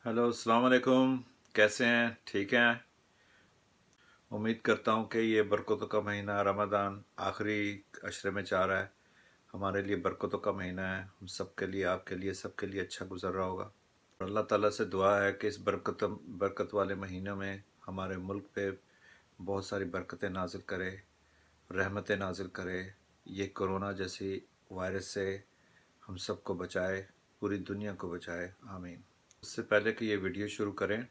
Hello अस्सलाम वालेकुम। कैसे हैं? ठीक हैं? उम्मीद करता हूँ कि ये बरकतों का महीना रमज़ान आखिरी अशरे में जा रहा है। हमारे लिए बरकतों का महीना है। हम सब के लिए, आपके लिए, सबके लिए अच्छा गुजर रहा होगा। और अल्लाह ताला से दुआ है कि इस बरकत वाले महीनों में हमारे मुल्क पे बहुत सारी बरकतें नाजिल करे, रहमतें नाजिल करे। ये कोरोना जैसी वायरस से हम सबको बचाए, पूरी दुनिया को बचाए। आमीन। उससे पहले कि ये वीडियो शुरू करें,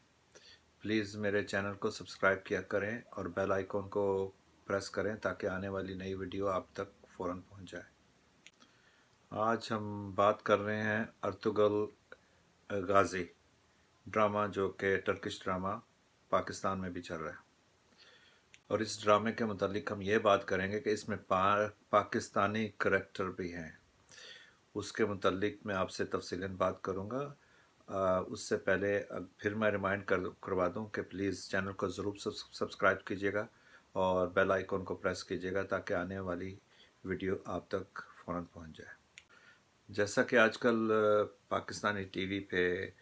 प्लीज़ मेरे चैनल को सब्सक्राइब किया करें और बेल आइकॉन को प्रेस करें ताकि आने वाली नई वीडियो आप तक फ़ौरन पहुंच जाए। आज हम बात कर रहे हैं अर्तुगरुल गाज़ी ड्रामा, जो कि टर्किश ड्रामा पाकिस्तान में भी चल रहा है। और इस ड्रामे के मुतालिक हम ये बात करेंगे कि इसमें पाकिस्तानी करैक्टर भी हैं। उसके मुतालिक मैं आपसे तफसीलन बात करूँगा। उससे पहले फिर मैं रिमाइंड करवा दूं कि प्लीज़ चैनल को ज़रूर सब्सक्राइब कीजिएगा और बेल आइकॉन को प्रेस कीजिएगा ताकि आने वाली वीडियो आप तक फ़ौरन पहुंच जाए। जैसा कि आजकल पाकिस्तानी टीवी पे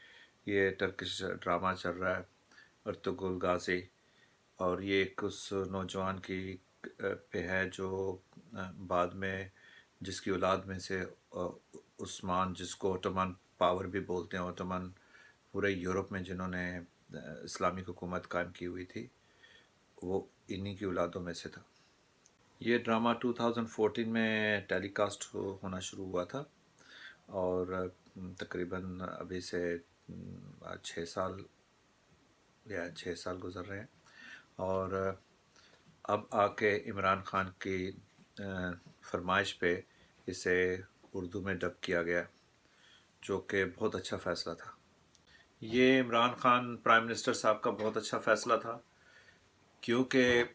ये टर्किश ड्रामा चल रहा है अर्तुगरुल गाज़ी, और ये एक उस नौजवान की पे है जो बाद में, जिसकी औलाद में से उस्मान, जिसको ओटोमन पावर भी बोलते हैं, ओटोमन पूरे यूरोप में जिन्होंने इस्लामिक हुकूमत कायम की हुई थी, वो इन्हीं की औलादों में से था। ये ड्रामा 2014 में टेलीकास्ट होना शुरू हुआ था और तकरीबन अभी से 6 साल गुजर रहे हैं। और अब आके इमरान खान की फरमाइश पे इसे उर्दू में डब किया गया, जो कि बहुत अच्छा फ़ैसला था। ये इमरान खान प्राइम मिनिस्टर साहब का बहुत अच्छा फ़ैसला था, क्योंकि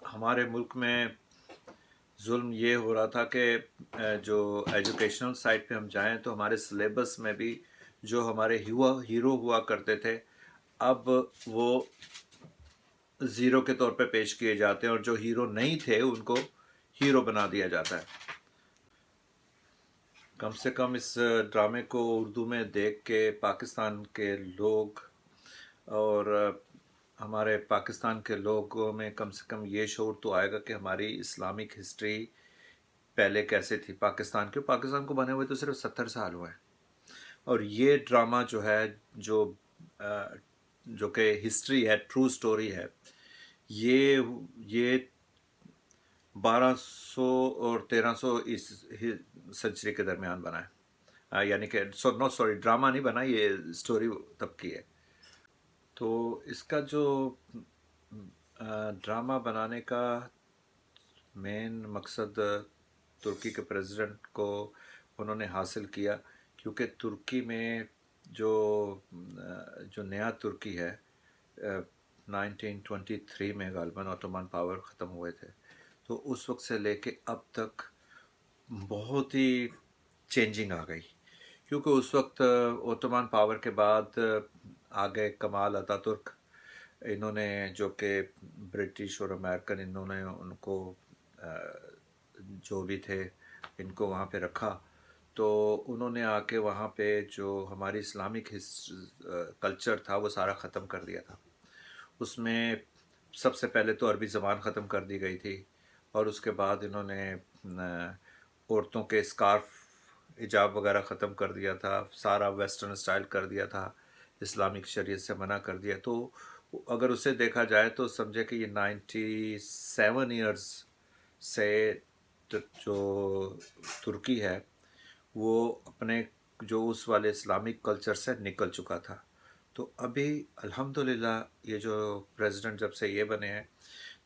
हमारे मुल्क में जुल्म ये हो रहा था कि जो एजुकेशनल साइड पे हम जाएं तो हमारे सिलेबस में भी जो हमारे हीरो हुआ करते थे, अब वो ज़ीरो के तौर पे पेश किए जाते हैं और जो हीरो नहीं थे उनको हीरो बना दिया जाता है। कम से कम इस ड्रामे को उर्दू में देख के पाकिस्तान के लोग और हमारे पाकिस्तान के लोगों में कम से कम ये शऊर तो आएगा कि हमारी इस्लामिक हिस्ट्री पहले कैसे थी। पाकिस्तान को बने हुए तो सिर्फ 70 साल हुए हैं, और ये ड्रामा जो है, जो कि हिस्ट्री है, ट्रू स्टोरी है, ये 1200 और 1300 इस सेंचुरी के दरमियान बना है। यानी कि ड्रामा नहीं बना, ये स्टोरी तब की है। तो इसका जो ड्रामा बनाने का मेन मकसद तुर्की के प्रेसिडेंट को उन्होंने हासिल किया, क्योंकि तुर्की में जो नया तुर्की है, 1923 में गालिबन ऑटोमन पावर ख़त्म हुए थे, तो उस वक्त से लेके अब तक बहुत ही चेंजिंग आ गई। क्योंकि उस वक्त ओटोमन पावर के बाद आ गए कमाल अतातुर्क। इन्होंने, जो कि ब्रिटिश और अमेरिकन, इन्होंने उनको जो भी थे इनको वहाँ पे रखा। तो उन्होंने आके वहाँ पे जो हमारी इस्लामिक कल्चर था वो सारा ख़त्म कर दिया था। उसमें सबसे पहले तो अरबी ज़बान ख़त्म कर दी गई थी, और उसके बाद इन्होंने औरतों के स्कार्फ, हिजाब वगैरह ख़त्म कर दिया था, सारा वेस्टर्न स्टाइल कर दिया था, इस्लामिक शरीयत से मना कर दिया। तो अगर उसे देखा जाए तो समझे कि ये 97 ईयर्स से जो तुर्की है वो अपने जो उस वाले इस्लामिक कल्चर से निकल चुका था। तो अभी अल्हम्दुलिल्लाह ये जो प्रेसिडेंट जब से ये बने हैं,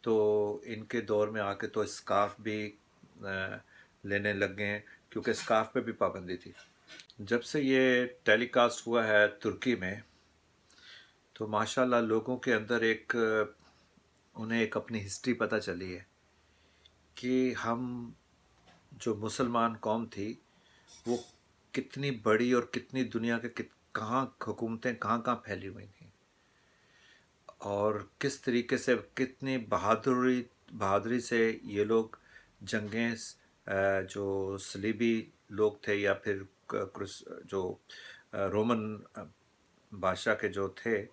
तो इनके दौर में आके तो स्कार्फ भी लेने लग गए हैं, क्योंकि स्कार्फ पे भी पाबंदी थी। जब से ये टेलीकास्ट हुआ है तुर्की में, तो माशाल्लाह लोगों के अंदर उन्हें एक अपनी हिस्ट्री पता चली है कि हम जो मुसलमान कौम थी वो कितनी बड़ी और कितनी दुनिया के कहाँ हुकूमतें कहाँ कहाँ फैली हुई थी, और किस तरीके से कितनी बहादुरी से ये लोग जंगें, जो सलीबी लोग थे या फिर जो रोमन बादशाह के जो थे,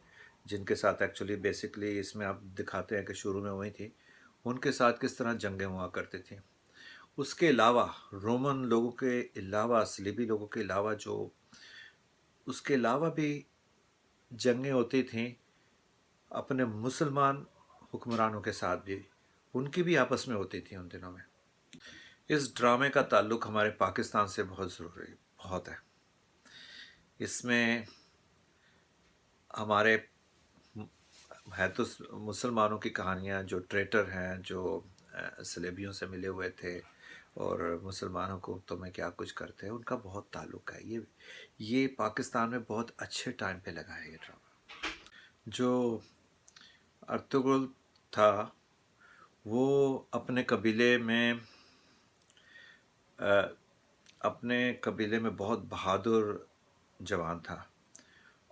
जिनके साथ एक्चुअली बेसिकली इसमें आप दिखाते हैं कि शुरू में वही थी, उनके साथ किस तरह जंगें हुआ करती थी। उसके अलावा रोमन लोगों के अलावा, सलीबी लोगों के अलावा जो उसके अलावा भी जंगें होती थीं अपने मुसलमान हुक्मरानों के साथ भी, उनकी भी आपस में होती थी उन दिनों में। इस ड्रामे का ताल्लुक़ हमारे पाकिस्तान से बहुत ज़रूरी बहुत है। इसमें हमारे है तो मुसलमानों की कहानियाँ, जो ट्रेटर हैं, जो सलेबियों से मिले हुए थे और मुसलमानों को तो में क्या कुछ करते हैं, उनका बहुत ताल्लुक़ है। ये पाकिस्तान में बहुत अच्छे टाइम पे लगा है ये ड्रामा। जो अर्तुगरुल था वो अपने कबीले में बहुत बहादुर जवान था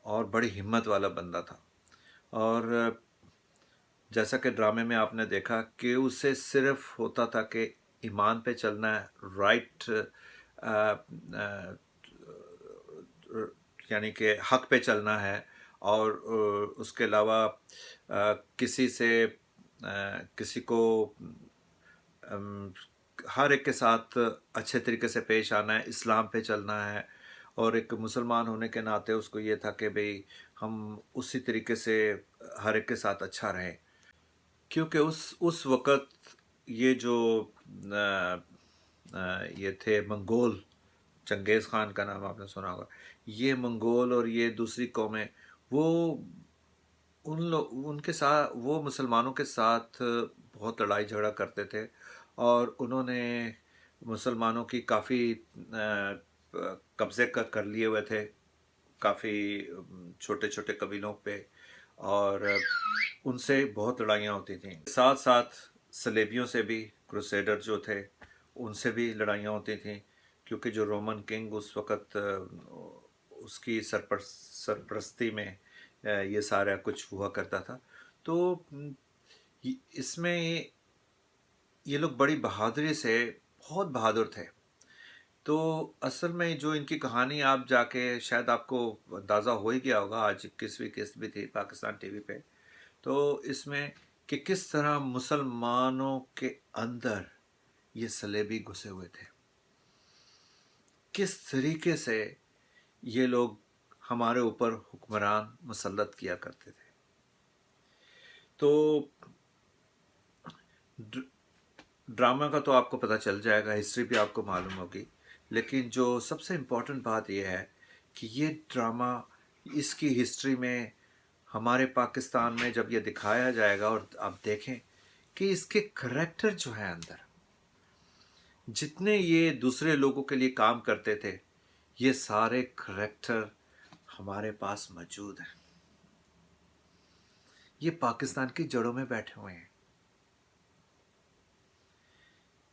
और बड़ी हिम्मत वाला बंदा था। और जैसा कि ड्रामे में आपने देखा कि उसे सिर्फ होता था कि ईमान पे चलना है, राइट, यानी कि हक पे चलना है, और उसके अलावा किसी को हर एक के साथ अच्छे तरीके से पेश आना है, इस्लाम पे चलना है। और एक मुसलमान होने के नाते उसको ये था कि भाई हम उसी तरीके से हर एक के साथ अच्छा रहें, क्योंकि उस वक़्त ये जो ये थे मंगोल, चंगेज़ ख़ान का नाम आपने सुना होगा, ये मंगोल और ये दूसरी कौमें, वो उनके साथ, वो मुसलमानों के साथ बहुत लड़ाई झगड़ा करते थे और उन्होंने मुसलमानों की काफ़ी कब्ज़े कर लिए हुए थे काफ़ी छोटे छोटे कबीलों पे, और उनसे बहुत लड़ाइयाँ होती थीं। साथ साथ सलेबियों से भी, क्रूसेडर जो थे, उनसे भी लड़ाइयाँ होती थीं, क्योंकि जो रोमन किंग उस वक़्त उसकी सरपरस्ती में ये सारा कुछ हुआ करता था। तो इसमें ये लोग बड़ी बहादुरी से, बहुत बहादुर थे। तो असल में जो इनकी कहानी, आप जाके शायद आपको अंदाज़ा हो ही गया होगा, आज 21वीं किस्त भी थी पाकिस्तान टीवी पे, तो इसमें कि किस तरह मुसलमानों के अंदर ये सलेबी घुसे हुए थे, किस तरीके से ये लोग हमारे ऊपर हुक्मरान मुसल्लत किया करते थे। तो ड्रामा का तो आपको पता चल जाएगा, हिस्ट्री भी आपको मालूम होगी, लेकिन जो सबसे इम्पोर्टेंट बात यह है कि ये ड्रामा, इसकी हिस्ट्री में हमारे पाकिस्तान में जब ये दिखाया जाएगा और आप देखें कि इसके करैक्टर जो है अंदर, जितने ये दूसरे लोगों के लिए काम करते थे, ये सारे करैक्टर हमारे पास मौजूद हैं। ये पाकिस्तान की जड़ों में बैठे हुए हैं।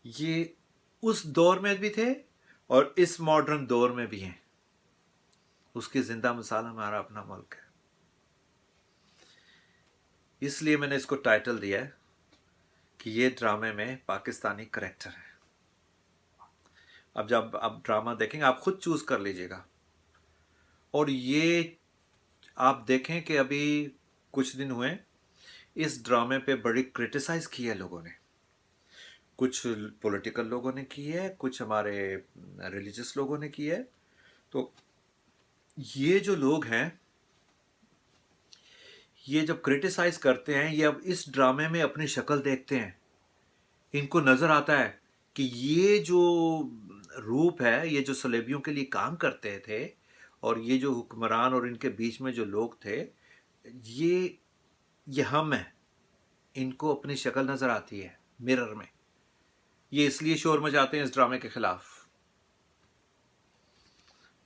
ये उस दौर में भी थे और इस मॉडर्न दौर में भी हैं। उसकी जिंदा मिसाल हमारा अपना मुल्क है। इसलिए मैंने इसको टाइटल दिया है कि ये ड्रामे में पाकिस्तानी करैक्टर है। अब जब आप ड्रामा देखेंगे, आप खुद चूज कर लीजिएगा। और ये आप देखें कि अभी कुछ दिन हुए, इस ड्रामे पे बड़ी क्रिटिसाइज की है लोगों ने। कुछ पॉलिटिकल लोगों ने की है, कुछ हमारे रिलीजियस लोगों ने की है। तो ये जो लोग हैं, ये जब क्रिटिसाइज करते हैं, ये अब इस ड्रामे में अपनी शक्ल देखते हैं। इनको नज़र आता है कि ये जो रूप है, ये जो सलेबियों के लिए काम करते थे, और ये जो हुक्मरान और इनके बीच में जो लोग थे, ये हम हैं। इनको अपनी शक्ल नज़र आती है मिरर में। ये इसलिए शोर मचाते हैं इस ड्रामे के खिलाफ।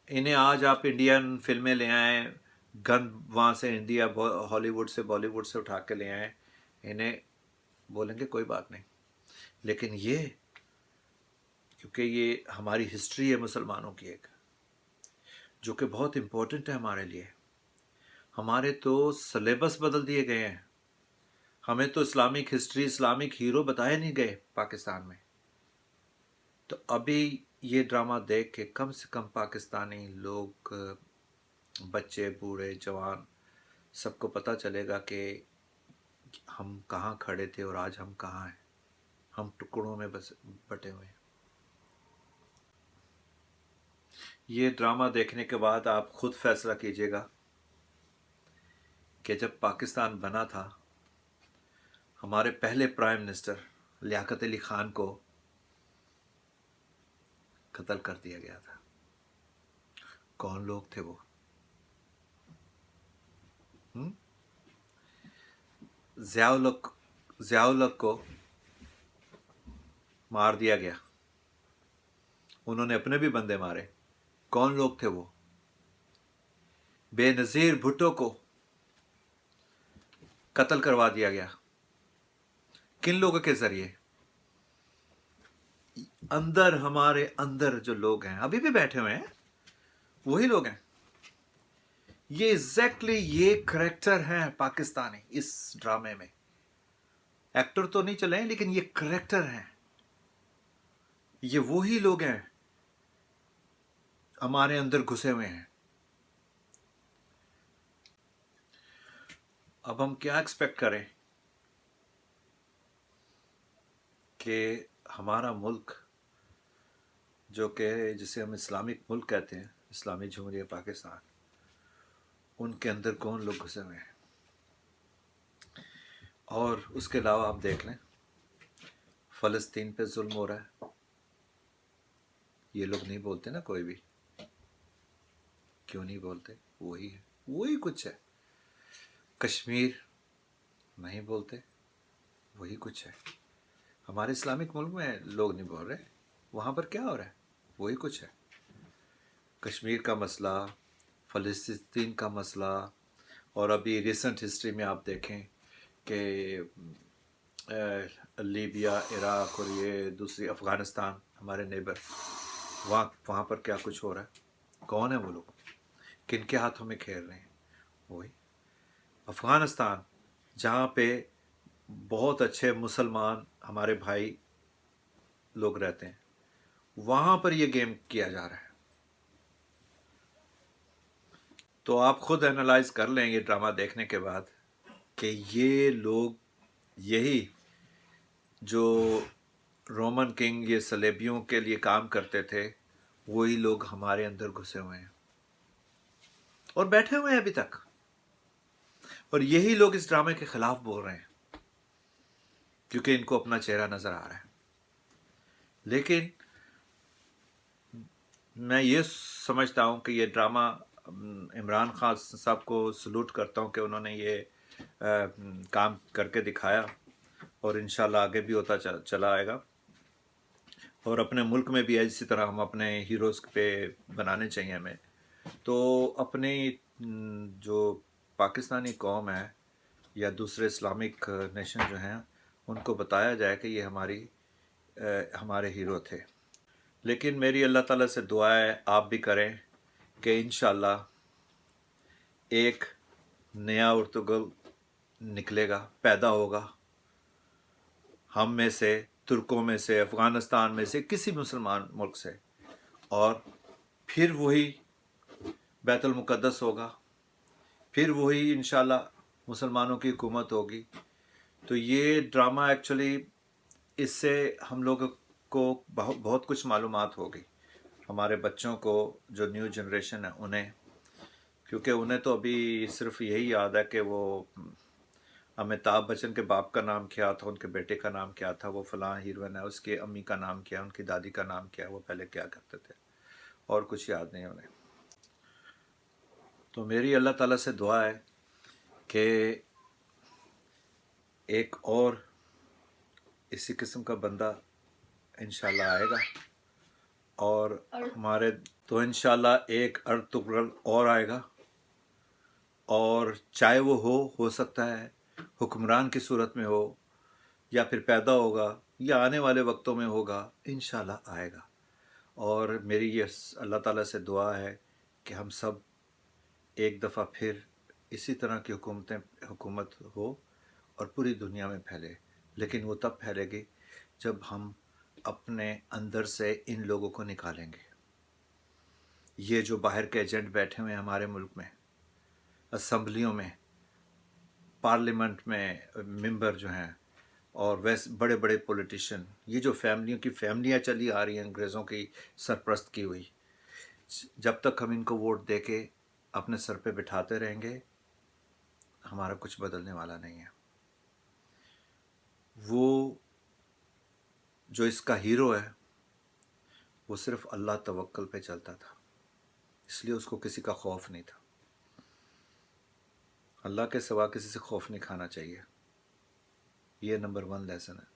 इन्हें आज आप इंडियन फिल्में ले आए, गन वहाँ से इंडिया, हॉलीवुड से, बॉलीवुड से उठा के ले आए, इन्हें बोलेंगे कोई बात नहीं। लेकिन ये, क्योंकि ये हमारी हिस्ट्री है मुसलमानों की एक, जो कि बहुत इम्पोर्टेंट है हमारे लिए। हमारे तो सिलेबस बदल दिए गए हैं। हमें तो इस्लामिक हिस्ट्री, इस्लामिक हीरो बताए नहीं गए पाकिस्तान में। तो अभी ये ड्रामा देख के कम से कम पाकिस्तानी लोग बच्चे बूढ़े जवान सबको पता चलेगा कि हम कहाँ खड़े थे और आज हम कहाँ हैं। हम टुकड़ों में बस बटे हुए हैं। ये ड्रामा देखने के बाद आप खुद फैसला कीजिएगा कि जब पाकिस्तान बना था, हमारे पहले प्राइम मिनिस्टर लियाकत अली खान को कत्ल कर दिया गया था। कौन लोग थे वो? ज़ियाउल हक को मार दिया गया। उन्होंने अपने भी बंदे मारे। कौन लोग थे वो? बेनज़ीर भुट्टो को कत्ल करवा दिया गया। किन लोगों के जरिए? अंदर, हमारे अंदर जो लोग हैं अभी भी बैठे हुए हैं, वही लोग हैं। ये एग्जैक्टली ये करेक्टर हैं पाकिस्तानी इस ड्रामे में। एक्टर तो नहीं चले, लेकिन ये करेक्टर हैं। ये वही लोग हैं हमारे अंदर घुसे हुए हैं। अब हम क्या एक्सपेक्ट करें कि हमारा मुल्क, जो कि जिसे हम इस्लामिक मुल्क कहते हैं, इस्लामी जमहूरिया पाकिस्तान, उनके अंदर कौन लोग घुसे हुए हैं? और उसके अलावा आप देख लें, फ़लस्तीन पे जुल्म हो रहा है। ये लोग नहीं बोलते ना कोई भी। क्यों नहीं बोलते? वही है, वही कुछ है। कश्मीर नहीं बोलते, वही कुछ है। हमारे इस्लामिक मुल्क में लोग नहीं बोल रहे, वहाँ पर क्या हो रहा है? वही कुछ है। कश्मीर का मसला, फ़लस्तीन का मसला, और अभी रिसेंट हिस्ट्री में आप देखें कि लीबिया, इराक़ और ये दूसरी अफ़गानिस्तान, हमारे नेबर, वहाँ पर क्या कुछ हो रहा है। कौन है वो लोग? किन के हाथों में खेल रहे हैं? वही अफ़गानिस्तान, जहाँ पे बहुत अच्छे मुसलमान हमारे भाई लोग रहते हैं, वहाँ पर ये गेम किया जा रहा है। तो आप खुद एनालाइज कर लें ये ड्रामा देखने के बाद कि ये लोग, यही जो रोमन किंग, ये सलेबियों के लिए काम करते थे, वही लोग हमारे अंदर घुसे हुए हैं और बैठे हुए हैं अभी तक। और यही लोग इस ड्रामे के खिलाफ बोल रहे हैं क्योंकि इनको अपना चेहरा नजर आ रहा है। लेकिन मैं ये समझता हूँ कि ये ड्रामा, इमरान खान साहब को सलूट करता हूँ कि उन्होंने ये काम करके दिखाया और इंशाल्लाह आगे भी होता चला आएगा। और अपने मुल्क में भी इसी तरह हम अपने हीरोज़ पे बनाने चाहिए हमें। तो अपनी जो पाकिस्तानी कौम है या दूसरे इस्लामिक नेशन जो हैं, उनको बताया जाए कि ये हमारे हीरो थे। लेकिन मेरी अल्लाह ताला से दुआ है, आप भी करें कि इंशाल्लाह एक नया उर्तुगल निकलेगा, पैदा होगा हम में से, तुर्कों में से, अफ़गानिस्तान में से, किसी मुसलमान मुल्क से, और फिर वही बैतुल मुक़द्दस होगा, फिर वही इंशाल्लाह मुसलमानों की हुकूमत होगी। तो ये ड्रामा एक्चुअली, इससे हम लोगों को बहुत कुछ मालूमात होगी, हमारे बच्चों को, जो न्यू जनरेशन है उन्हें, क्योंकि उन्हें तो अभी सिर्फ यही याद है कि वो अमिताभ बच्चन के बाप का नाम क्या था, उनके बेटे का नाम क्या था, वो फलां हीरोइन है, उसके अम्मी का नाम क्या है, उनकी दादी का नाम क्या है, वो पहले क्या करते थे, और कुछ याद नहीं उन्हें। तो मेरी अल्लाह ताला से दुआ है कि एक और इसी किस्म का बंदा इंशाल्लाह आएगा, और हमारे तो इंशाल्लाह एक अर्तुगरुल और आएगा, और चाहे वो हो सकता है हुक्मरान की सूरत में हो, या फिर पैदा होगा, या आने वाले वक्तों में होगा, इंशाल्लाह आएगा। और मेरी ये अल्लाह ताला से दुआ है कि हम सब एक दफ़ा फिर इसी तरह की हुकूमत हो और पूरी दुनिया में फैले। लेकिन वो तब फैलेगी जब हम अपने अंदर से इन लोगों को निकालेंगे। ये जो बाहर के एजेंट बैठे हुए हैं हमारे मुल्क में, असम्बलियों में, पार्लियामेंट में मेंबर जो हैं, और वैसे बड़े बड़े पॉलिटिशियन, ये जो फैमिलियों की फैमिलियाँ चली आ रही हैं अंग्रेज़ों की सरपरस्त की हुई, जब तक हम इनको वोट दे के अपने सर पे बिठाते रहेंगे, हमारा कुछ बदलने वाला नहीं है। वो जो इसका हीरो है, वो सिर्फ अल्लाह तवक्कल पे चलता था, इसलिए उसको किसी का खौफ नहीं था। अल्लाह के सिवा किसी से खौफ नहीं खाना चाहिए, ये नंबर 1 लेसन है।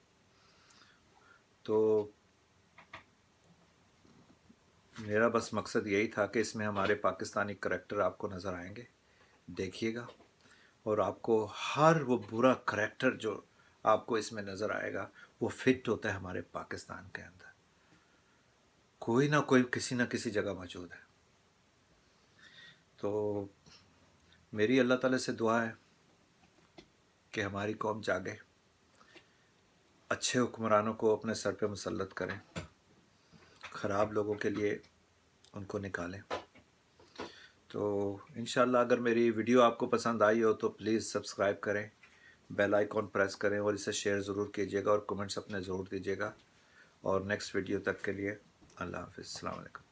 तो मेरा बस मकसद यही था कि इसमें हमारे पाकिस्तानी करैक्टर आपको नज़र आएंगे, देखिएगा, और आपको हर वो बुरा करैक्टर जो आपको इसमें नज़र आएगा वो फिट होता है हमारे पाकिस्तान के अंदर, कोई ना कोई किसी ना किसी जगह मौजूद है। तो मेरी अल्लाह ताला से दुआ है कि हमारी कौम जागे, अच्छे हुक्मरानों को अपने सर पे मुसल्लत करें, ख़राब लोगों के लिए उनको निकालें। तो इंशाल्लाह अगर मेरी वीडियो आपको पसंद आई हो तो प्लीज़ सब्सक्राइब करें, बेल आइकॉन प्रेस करें और इसे शेयर ज़रूर कीजिएगा और कमेंट्स अपने ज़रूर दीजिएगा। और नेक्स्ट वीडियो तक के लिए अल्लाह हाफ़िज़, अस्सलाम वालेकुम।